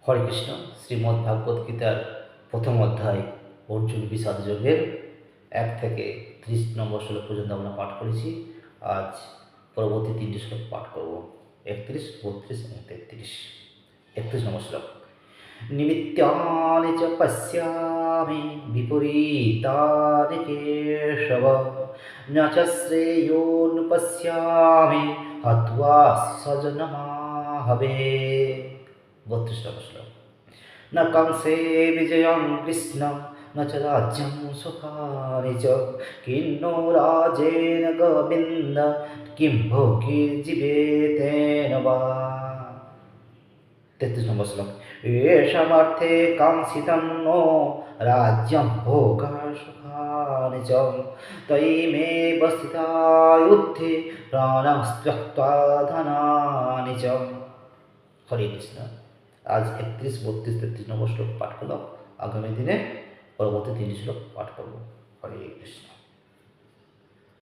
হরে কৃষ্ণ। শ্রীমদ্ ভাগবত গীতার প্রথম অধ্যায় অর্জুন বিষাদ যোগের 1 থেকে 30 নম্বর শ্লোক পর্যন্ত আমরা পাঠ করেছি। আজ পরবর্তী 3টি শ্লোক পাঠ করব, 31, 32 এবং 33। 31 নম্বর শ্লোক। নিমিত্তানি চ পশ্যামি বিপরীতানি কেশব, ন চ শ্রেয়োনুপশ্যামি হত্বা স্বজনমাহবে। 32 নম্বর শ্লোক। ন কংসে বিজয়ং কৃষ্ণ ন চ রাজ্যং সুখানি চ, কিন্নো রাজেন গোবিন্দ কিম ভোগীর্জীবেতেন বা। 33 নম্বর শ্লোক। এষামর্থে কাঙ্ক্ষিতং নো রাজ্যং ভোগা সুখানি চ, তয়িমেব স্থিতা যুদ্ধে প্রাণং ত্যক্ত্বা ধনানি চ। হরে কৃষ্ণ। আজ 31, 32, 33 নম্বর শ্লোক পাঠ করলাম। আগামী দিনে পরবর্তী 3 শ্লোক পাঠ করব।